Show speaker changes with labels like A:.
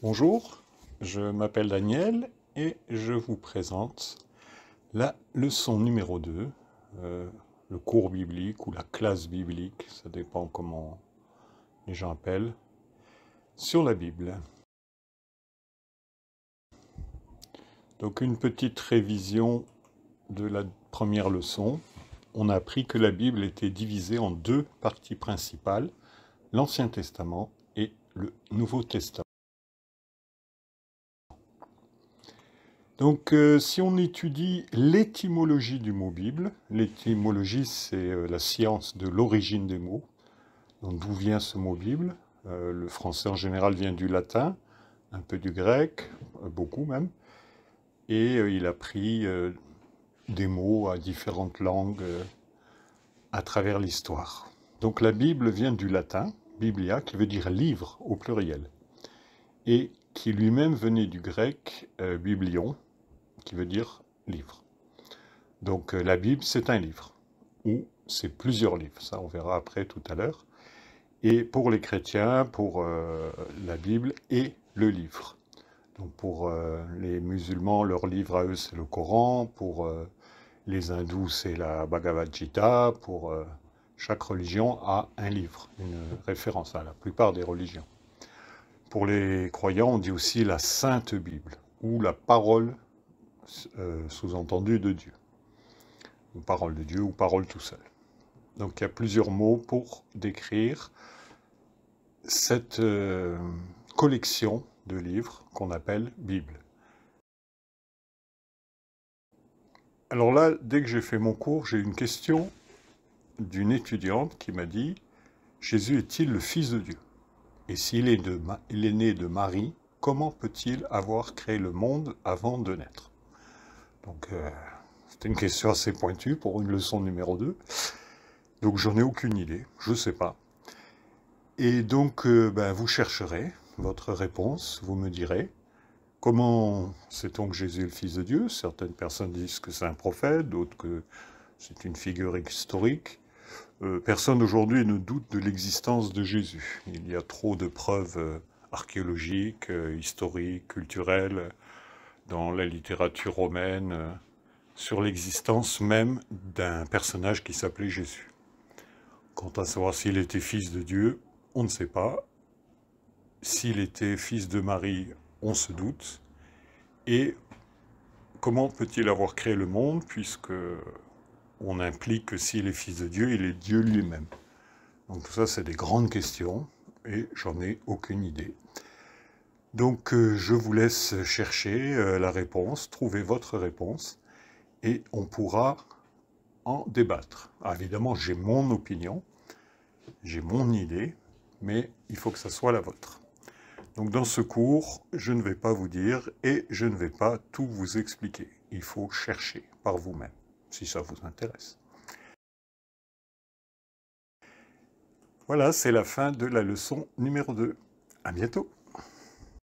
A: Bonjour, je m'appelle Daniel et je vous présente la leçon numéro 2, le cours biblique ou la classe biblique, ça dépend comment les gens appellent, sur la Bible. Donc une petite révision de la première leçon. On a appris que la Bible était divisée en deux parties principales, l'Ancien Testament et le Nouveau Testament. Donc, si on étudie l'étymologie du mot Bible, l'étymologie, c'est la science de l'origine des mots. Donc, d'où vient ce mot Bible? Le français en général vient du latin, un peu du grec, beaucoup même. Et il a pris des mots à différentes langues à travers l'histoire. Donc, la Bible vient du latin, biblia, qui veut dire livre au pluriel. Et qui lui-même venait du grec biblion, qui veut dire livre. Donc la Bible, c'est un livre, ou c'est plusieurs livres, ça on verra après tout à l'heure. Et pour les chrétiens, pour la Bible et le livre. Donc pour les musulmans, leur livre à eux, c'est le Coran, pour les hindous, c'est la Bhagavad Gita, pour chaque religion a un livre, une référence à la plupart des religions. Pour les croyants, on dit aussi la Sainte Bible, ou la parole sous-entendu de Dieu, ou parole de Dieu, ou parole tout seul. Donc il y a plusieurs mots pour décrire cette collection de livres qu'on appelle Bible. Alors là, dès que j'ai fait mon cours, j'ai eu une question d'une étudiante qui m'a dit « Jésus est-il le Fils de Dieu? Et s'il est, il est né de Marie, comment peut-il avoir créé le monde avant de naître ?» Donc c'était une question assez pointue pour une leçon numéro 2. Donc j'en ai aucune idée, je ne sais pas. Et donc vous chercherez votre réponse, vous me direz. Comment sait-on que Jésus est le Fils de Dieu? Certaines personnes disent que c'est un prophète, d'autres que c'est une figure historique. Personne aujourd'hui ne doute de l'existence de Jésus. Il y a trop de preuves archéologiques, historiques, culturelles, dans la littérature romaine, sur l'existence même d'un personnage qui s'appelait Jésus. Quant à savoir s'il était fils de Dieu, on ne sait pas. S'il était fils de Marie, on se doute. Et comment peut-il avoir créé le monde, puisque on implique que s'il est fils de Dieu, il est Dieu lui-même. Donc tout ça, c'est des grandes questions, et j'en ai aucune idée. Donc je vous laisse chercher la réponse, trouver votre réponse, et on pourra en débattre. Alors, évidemment, j'ai mon opinion, j'ai mon idée, mais il faut que ça soit la vôtre. Donc dans ce cours, je ne vais pas vous dire et je ne vais pas tout vous expliquer. Il faut chercher par vous-même, si ça vous intéresse. Voilà, c'est la fin de la leçon numéro 2. À bientôt.